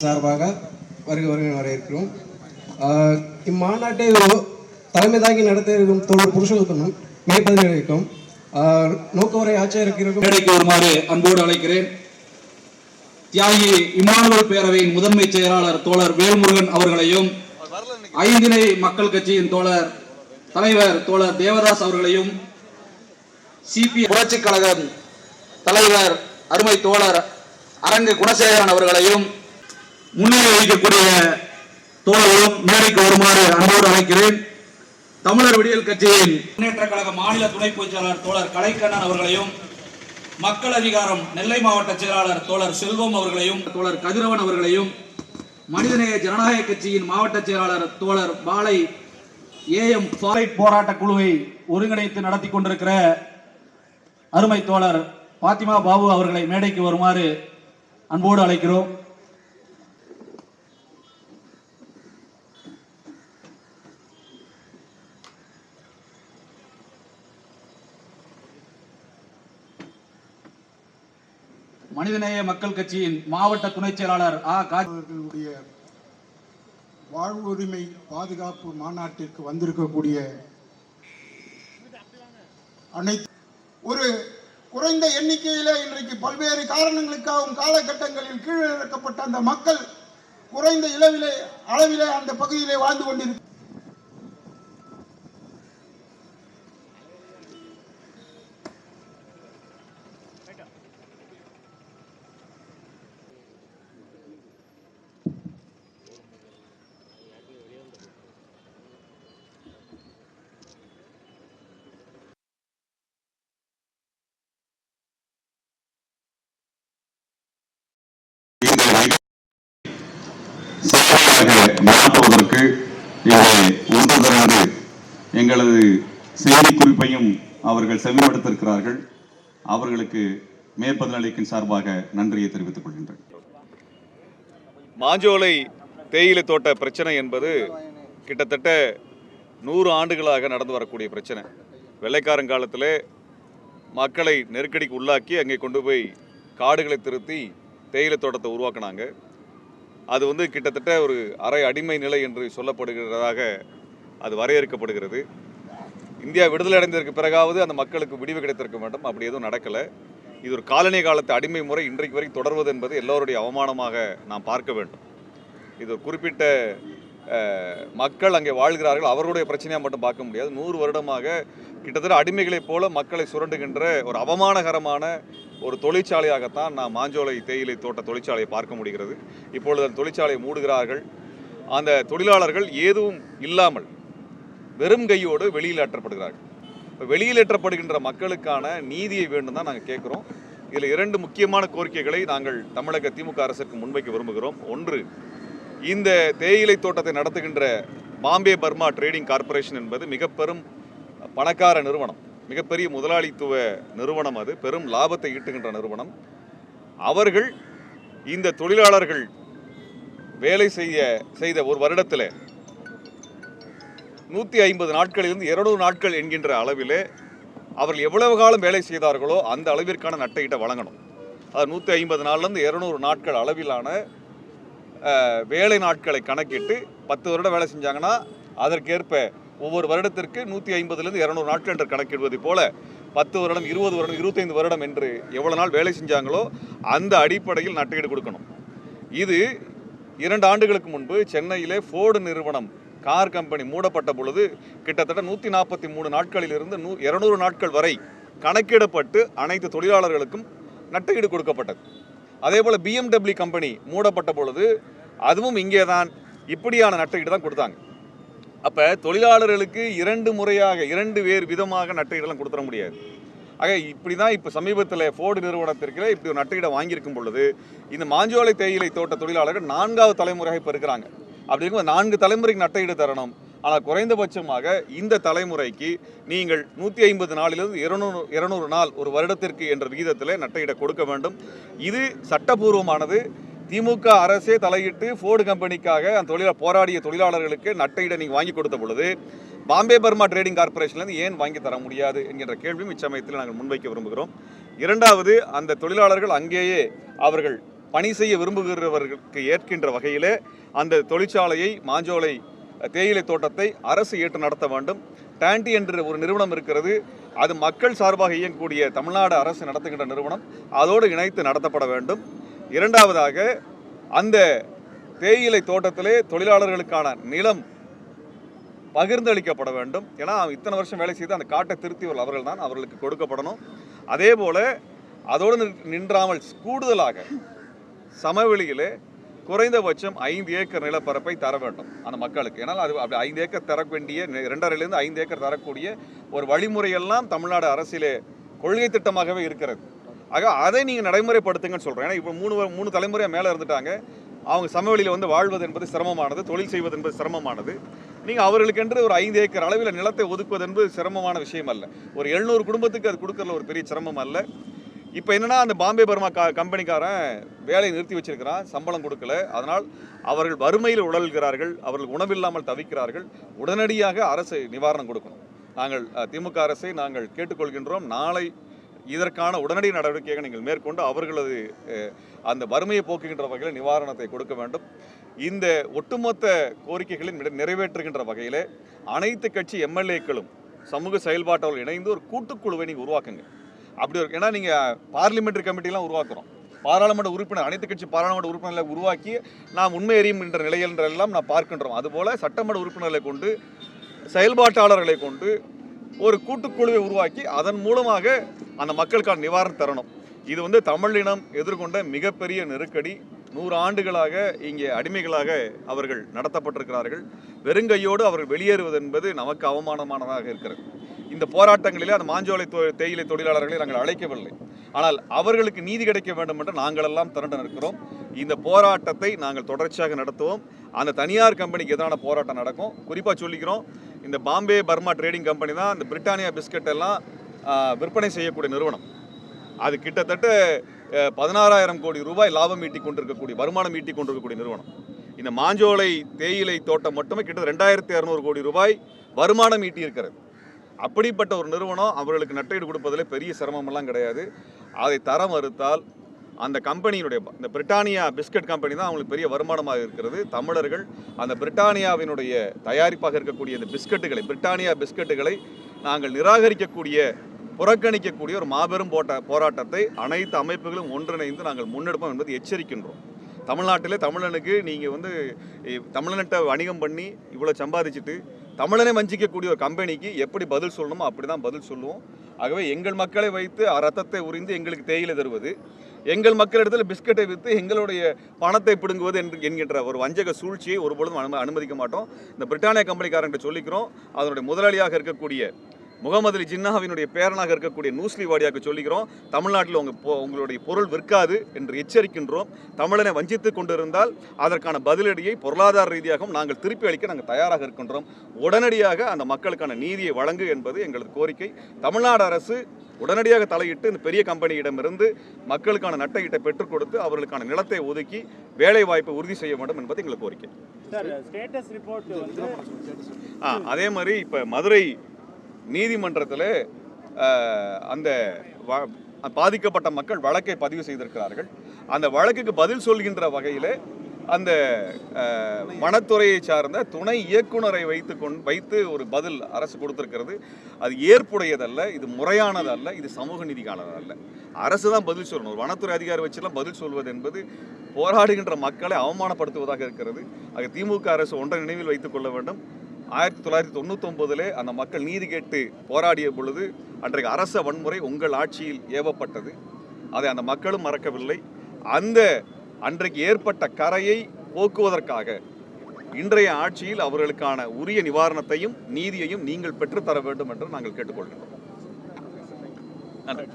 சார்பாக வரவேற்கிறோம். இம்மாநாட்டை தலைமை தாங்கி நடத்த இருக்கும் தோழர் புருஷோத்தமன் மேற்பதில் இருக்கும் நோக்கவரை ஆட்சியருக்கு வருமாறு அன்போடு அழைக்கிறேன். தியாகி இமானுவல் பேரவையின் முதன்மை செயலாளர் தோழர் வேல்முருகன் அவர்களையும், ஐந்திணை மக்கள் கட்சியின் தலைவர் தோழர் தேவதாஸ் அவர்களையும், சிபி புரட்சி கழகம் தலைவர் அருமை தோழர் அரங்கு குணசேகரன் அவர்களையும் முன்னிலை வகிக்கக்கூடிய தோழர்களும் மேடைக்கு வருமாறு அன்போடு அழைக்கிறேன். தமிழர் விடியல் கட்சியின் முன்னேற்ற கழக மாநில துணை பொதுச் செயலாளர் தோழர் கலைக்கண்ணன் அவர்களையும், மக்கள் அதிகாரம் நெல்லை மாவட்ட செயலாளர் தோழர் செல்வம் அவர்களையும், தோழர் கதிரவன் அவர்களையும், மனிதநேய ஜனநாயக கட்சியின் மாவட்ட செயலாளர் தோழர் பாலை ஏஎம் போராட்ட குழுவை ஒருங்கிணைத்து நடத்தி கொண்டிருக்கிற அருமை தோழர் பாத்திமா பாபு அவர்களை மேடைக்கு வருமாறு அன்போடு அழைக்கிறோம். மனிதநேய மக்கள் கட்சியின் மாவட்ட துணை செயலாளர் அவர்களுடைய வாழ்வுரிமை பாதுகாப்பு மாநாட்டிற்கு வந்திருக்கக்கூடிய அனைத்து ஒரு குறைந்த எண்ணிக்கையில இன்றைக்கு பல்வேறு காரணங்களுக்காகவும் காலகட்டங்களில் கீழிறக்கப்பட்ட அந்த மக்கள் குறைந்த அளவிலே அந்த பகுதியிலே வாழ்ந்து கொண்டிருக்கிறார். மாற்றுவதற்கு ஒன்று திரண்டு எங்களது செய்தி குறிப்பையும் அவர்கள் செவிமடுத்திருக்கிறார்கள். அவர்களுக்கு மேற்பதிலளிக்கும் சார்பாக நன்றியை தெரிவித்துக் கொள்கின்றேன். மாஞ்சோலை தேயிலை தோட்ட பிரச்சனை என்பது கிட்டத்தட்ட 100 ஆண்டுகளாக நடந்து வரக்கூடிய பிரச்சனை. வெள்ளைக்காரங்காலத்திலே மக்களை நெருக்கடிக்கு உள்ளாக்கி அங்கே கொண்டு போய் காடுகளை திருத்தி தேயிலை தோட்டத்தை உருவாக்கினாங்க. அது கிட்டத்தட்ட ஒரு அரை அடிமை நிலை என்று சொல்லப்படுகிறதாக அது வரையறுக்கப்படுகிறது. இந்தியா விடுதலை அடைந்ததற்கு பிறகாவது அந்த மக்களுக்கு விடிவு கிடைத்திருக்க வேண்டும். அப்படி எதுவும் நடக்கலை. இது ஒரு காலனி காலத்து அடிமை முறை இன்றைக்கு வரை தொடர்வது என்பது எல்லோருடைய அவமானமாக நாம் பார்க்க வேண்டும். இது ஒரு குறிப்பிட்ட மக்கள் அங்கே வாழ்கிறார்கள், அவருடைய பிரச்சனையாக மட்டும் பார்க்க முடியாது. 100 வருடமாக கிட்டத்தட்ட அடிமைகளைப் போல மக்களை சுரண்டுகின்ற ஒரு அவமானகரமான ஒரு தொழிற்சாலையாகத்தான் நாம் மாஞ்சோலை தேயிலை தோட்ட தொழிற்சாலையை பார்க்க முடிகிறது. இப்பொழுது அந்த தொழிற்சாலையை மூடுகிறார்கள். அந்த தொழிலாளர்கள் எதுவும் இல்லாமல் வெறும் கையோடு வெளியில் ஏற்றப்படுகிறார்கள். வெளியிலேற்றப்படுகின்ற மக்களுக்கான நீதியை வேண்டும் தான் நாங்கள் கேட்குறோம். இதில் 2 முக்கியமான கோரிக்கைகளை நாங்கள் தமிழக திமுக அரசுக்கு முன்வைக்க விரும்புகிறோம். ஒன்று, இந்த தேயிலை தோட்டத்தை நடத்துகின்ற பாம்பே பர்மா ட்ரேடிங் கார்பரேஷன் என்பது மிக பெரும் பணக்கார நிறுவனம், மிகப்பெரிய முதலாளித்துவ நிறுவனம். அது பெரும் லாபத்தை ஈட்டுகின்ற நிறுவனம். அவர்கள் இந்த தொழிலாளர்கள் வேலை செய்த ஒரு வருடத்தில் 150 நாட்களிலிருந்து 200 நாட்கள் என்கின்ற அளவிலே அவர்கள் எவ்வளவு காலம் வேலை செய்தார்களோ அந்த அளவிற்கான நட்டையிட்ட வழங்கணும். அது 150 நாள்லேருந்து 200 நாட்கள் அளவிலான வேலை நாட்களை கணக்கிட்டு 10 வருடம் வேலை செஞ்சாங்கன்னா அதற்கேற்ப ஒவ்வொரு வருடத்திற்கு 150லேருந்து 200 நாட்கள் என்று கணக்கிடுவது போல 10 வருடம், 20 வருடம், 25 வருடம் என்று எவ்வளவு நாள் வேலை செஞ்சாங்களோ அந்த அடிப்படையில் நட்டையீடு கொடுக்கணும். இது 2 ஆண்டுகளுக்கு முன்பு சென்னையிலே ஃபோர்டு நிறுவனம் கார் கம்பெனி மூடப்பட்ட பொழுது கிட்டத்தட்ட 143 நாட்களிலிருந்து 200 நாட்கள் வரை கணக்கிடப்பட்டு அனைத்து தொழிலாளர்களுக்கும் நட்டையீடு கொடுக்கப்பட்டது. அதே போல் BMW கம்பெனி மூடப்பட்ட பொழுது அதுவும் இங்கே தான் இப்படியான நட்டையீடு தான் கொடுத்தாங்க. அப்போ தொழிலாளர்களுக்கு 2 முறையாக 2 வேறு விதமாக நட்டையீடெல்லாம் கொடுத்துட முடியாது. ஆக இப்படி தான் இப்போ சமீபத்தில் ஃபோர்டு நிறுவனத்திற்கு இப்படி ஒரு நட்டையீடை வாங்கியிருக்கும் பொழுது இந்த மாஞ்சோலை தேயிலை தோட்ட தொழிலாளர்கள் 4வது தலைமுறையாக இப்போ இருக்கிறாங்க. அப்படி இருக்கும்போது 4 தலைமுறைக்கு நட்டையீடு தரணும். ஆனால் குறைந்தபட்சமாக இந்த தலைமுறைக்கு நீங்கள் 150 நாளிலிருந்து 200 நாள் ஒரு வருடத்திற்கு என்ற விகிதத்தில் நட்டையீடை கொடுக்க வேண்டும். இது சட்டபூர்வமானது. திமுக அரசே தலையிட்டு ஃபோர்டு கம்பெனிக்காக அந்த போராடிய தொழிலாளர்களுக்கு நட்டையிட நீங்கள் வாங்கி கொடுத்த பொழுது பாம்பே பர்மா ட்ரேடிங் கார்பரேஷன்லேருந்து ஏன் வாங்கி தர முடியாது என்கின்ற கேள்வியும் இச்சமயத்தில் நாங்கள் முன்வைக்க விரும்புகிறோம். இரண்டாவது, அந்த தொழிலாளர்கள் அங்கேயே அவர்கள் பணி செய்ய விரும்புகிறவர்களுக்கு ஏற்கின்ற வகையிலே அந்த தொழிற்சாலையை, மாஞ்சோலை தேயிலை தோட்டத்தை அரசு ஏற்று நடத்த வேண்டும். டாண்டி என்ற ஒரு நிறுவனம் இருக்கிறது, அது மக்கள் சார்பாக இயங்கக்கூடிய தமிழ்நாடு அரசு நடத்துகின்ற நிறுவனம், அதோடு இணைத்து நடத்தப்பட வேண்டும். இரண்டாவதாக, அந்த தேயிலை தோட்டத்திலே தொழிலாளர்களுக்கான நிலம் பகிர்ந்தளிக்கப்பட வேண்டும். ஏன்னா இத்தனை வருஷம் வேலை செய்து அந்த காட்டை திருத்தியவர்கள் அவர்கள் தான், அவர்களுக்கு கொடுக்கப்படணும். அதே போல அதோடு நின்றாமல் கூடுதலாக சமவெளியிலே குறைந்தபட்சம் 5 ஏக்கர் நிலப்பரப்பை தர வேண்டும் அந்த மக்களுக்கு. ஏன்னால் அது அப்படி 5 ஏக்கர் தர வேண்டிய 2.5 to 5 ஏக்கர் தரக்கூடிய ஒரு வழிமுறையெல்லாம் தமிழ்நாடு அரசிலே கொள்கை திட்டமாகவே இருக்கிறது. ஆக அதை நீங்கள் நடைமுறைப்படுத்துங்கன்னு சொல்கிறேன். ஏன்னா இப்போ 3 தலைமுறையாக மேலே இருந்துட்டாங்க. அவங்க சமவெளியில் வந்து வாழ்வது என்பது சிரமமானது, தொழில் செய்வது என்பது சிரமமானது. நீங்கள் அவர்களுக்கென்று ஒரு 5 ஏக்கர் அளவில் நிலத்தை ஒதுக்குவது என்பது சிரமமான விஷயம் அல்ல. ஒரு 700 குடும்பத்துக்கு அது கொடுக்கறதுல ஒரு பெரிய சிரமம் அல்ல. இப்போ என்னன்னா, அந்த பாம்பே பர்மா கம்பெனிக்காரன் வேலையை நிறுத்தி வச்சிருக்கிறான், சம்பளம் கொடுக்கல. அதனால் அவர்கள் வறுமையில் உழல்கிறார்கள், அவர்கள் உணவில்லாமல் தவிக்கிறார்கள். உடனடியாக அரசு நிவாரணம் கொடுக்கணும். நாங்கள் திமுக அரசை நாங்கள் கேட்டுக்கொள்கின்றோம். நாளை இதற்கான உடனடி நடவடிக்கையாக நீங்கள் மேற்கொண்டு அவர்களது அந்த வறுமையை போக்குகின்ற வகையில் நிவாரணத்தை கொடுக்க வேண்டும். இந்த ஒட்டுமொத்த கோரிக்கைகளின் நிறைவேற்றுகின்ற வகையில் அனைத்து கட்சி எம்எல்ஏக்களும் சமூக செயல்பாட்டோடு இணைந்து ஒரு கூட்டுக்குழுவை நீங்கள் உருவாக்குங்க. அப்படி இருக்கு. ஏன்னா நீங்கள் பார்லிமெண்ட்ரி கமிட்டிலாம் உருவாக்குறோம், பாராளுமன்ற உறுப்பினர், அனைத்து கட்சி பாராளுமன்ற உறுப்பினர்களை உருவாக்கி நாம் உண்மை அறியும் என்ற நிலையில் எல்லாம் நாம் பார்க்கின்றோம். அதுபோல் சட்டமன்ற உறுப்பினர்களை கொண்டு, செயல்பாட்டாளர்களை கொண்டு ஒரு கூட்டுக்குழுவை உருவாக்கி அதன் மூலமாக அந்த மக்களுக்கான நிவாரணம் தரணும். இது வந்து தமிழினம் எதிர்கொண்ட மிகப்பெரிய நெருக்கடி. 100 ஆண்டுகளாக இங்கே அடிமைகளாக அவர்கள் நடத்தப்பட்டிருக்கிறார்கள். வெறுங்கையோடு அவர்கள் வெளியேறுவது என்பது நமக்கு அவமானமானதாக இருக்கிறது. இந்த போராட்டங்களிலே அந்த மாஞ்சோலை தேயிலை தொழிலாளர்களை நாங்கள் அழைக்கவில்லை, ஆனால் அவர்களுக்கு நீதி கிடைக்க வேண்டும் என்று நாங்கள் எல்லாம் திரண்டு நிற்கிறோம். இந்த போராட்டத்தை நாங்கள் தொடர்ச்சியாக நடத்துவோம். அந்த தனியார் கம்பெனிக்கு எதிரான போராட்டம் நடக்கும். குறிப்பாக சொல்லிக்கிறோம், இந்த பாம்பே பர்மா ட்ரேடிங் கம்பெனி தான் இந்த பிரிட்டானியா பிஸ்கட் எல்லாம் விற்பனை செய்யக்கூடிய நிறுவனம். அது கிட்டத்தட்ட 16,000 கோடி ரூபாய் லாபம் ஈட்டி கொண்டிருக்கக்கூடிய, வருமானம் ஈட்டி கொண்டிருக்கக்கூடிய நிறுவனம். இந்த மாஞ்சோலை தேயிலை தோட்டம் மட்டுமே கிட்டத்தட்ட 2,200 கோடி ரூபாய் வருமானம் ஈட்டி இருக்கிறது. அப்படிப்பட்ட ஒரு நிறுவனம் அவர்களுக்கு நட்டீடு கொடுப்பதில் பெரிய சிரமமெல்லாம் கிடையாது. அதை தர மறுத்தால் அந்த கம்பெனியினுடைய, இந்த பிரிட்டானியா பிஸ்கட் கம்பெனி தான் அவங்களுக்கு பெரிய வருமானமாக இருக்கிறது. தமிழர்கள் அந்த பிரிட்டானியாவினுடைய தயாரிப்பாக இருக்கக்கூடிய இந்த பிஸ்கட்டுகளை, பிரிட்டானியா பிஸ்கட்டுகளை நாங்கள் நிராகரிக்கக்கூடிய, புறக்கணிக்கக்கூடிய ஒரு மாபெரும் போராட்டத்தை அனைத்து அமைப்புகளும் ஒன்றிணைந்து நாங்கள் முன்னெடுப்போம் என்பதை எச்சரிக்கின்றோம். தமிழ்நாட்டிலே தமிழனுக்கு நீங்கள் வந்து தமிழன்கிட்ட வணிகம் பண்ணி இவ்வளோ சம்பாதிச்சுட்டு தமிழனை வஞ்சிக்கக்கூடிய ஒரு கம்பெனிக்கு எப்படி பதில் சொல்லணுமோ அப்படி தான் பதில் சொல்லுவோம். ஆகவே எங்கள் மக்களை வைத்து ரத்தத்தை உறிந்து எங்களுக்கு தேயிலை தருவது, எங்கள் மக்களிடத்தில் பிஸ்கட்டை விற்று எங்களுடைய பணத்தை பிடுங்குவது என்கின்ற ஒரு வஞ்சக சூழ்ச்சியை ஒருபொழுதும் அனுமதிக்க மாட்டோம். இந்த பிரிட்டானியா கம்பெனிக்காரன்ட்டு சொல்லிக்கிறோம், அதனுடைய முதலாளியாக இருக்கக்கூடிய முகமது அலி ஜின்னாவினுடைய பேரனாக இருக்கக்கூடிய நூஸ்லி வாடியாக்கு சொல்லிக்கிறோம், தமிழ்நாட்டில் உங்களுடைய பொருள் விற்காது என்று எச்சரிக்கின்றோம். தமிழனை வஞ்சித்து கொண்டிருந்தால் அதற்கான பதிலடியை பொருளாதார ரீதியாகவும் நாங்கள் திருப்பி அளிக்க நாங்கள் தயாராக இருக்கின்றோம். உடனடியாக அந்த மக்களுக்கான நீதியை வழங்கு என்பது எங்களது கோரிக்கை. தமிழ்நாடு அரசு உடனடியாக தலையிட்டு இந்த பெரிய கம்பெனியிடமிருந்து மக்களுக்கான நட்டஈட்டை பெற்றுக் கொடுத்து அவர்களுக்கான நிலத்தை ஒதுக்கி வேலை வாய்ப்பை உறுதி செய்ய வேண்டும் என்பது எங்களுக்கு கோரிக்கை. அதே மாதிரி இப்போ மதுரை நீதிமன்றத்தில் அந்த பாதிக்கப்பட்ட மக்கள் வழக்கை பதிவு செய்திருக்கிறார்கள். அந்த வழக்குக்கு பதில் சொல்கின்ற வகையில் அந்த வனத்துறையை சார்ந்த துணை இயக்குனரை வைத்து ஒரு பதில் அரசு கொடுத்திருக்கிறது. அது ஏற்புடையதல்ல, இது முறையானதல்ல, இது சமூக நீதிக்கானதல்ல. அரசு தான் பதில் சொல்லணும். ஒரு வனத்துறை அதிகாரி வச்செல்லாம் பதில் சொல்வது என்பது போராடுகின்ற மக்களை அவமானப்படுத்துவதாக இருக்கிறது. ஆக திமுக அரசு ஒன்றை நினைவில் வைத்துக் கொள்ள வேண்டும். 1999 அந்த மக்கள் நீதி கேட்டு போராடிய பொழுது அன்றைக்கு அரச வன்முறை உங்கள் ஆட்சியில் ஏவப்பட்டது. அதை அந்த மக்களும் மறக்கவில்லை. அந்த அன்றைக்கு ஏற்பட்ட கரையை போக்குவதற்காக இன்றைய ஆட்சியில் அவர்களுக்கான உரிய நிவாரணத்தையும் நீதியையும் நீங்கள் பெற்றுத்தர வேண்டும் என்று நாங்கள் கேட்டுக்கொள்கிறோம். நன்றி.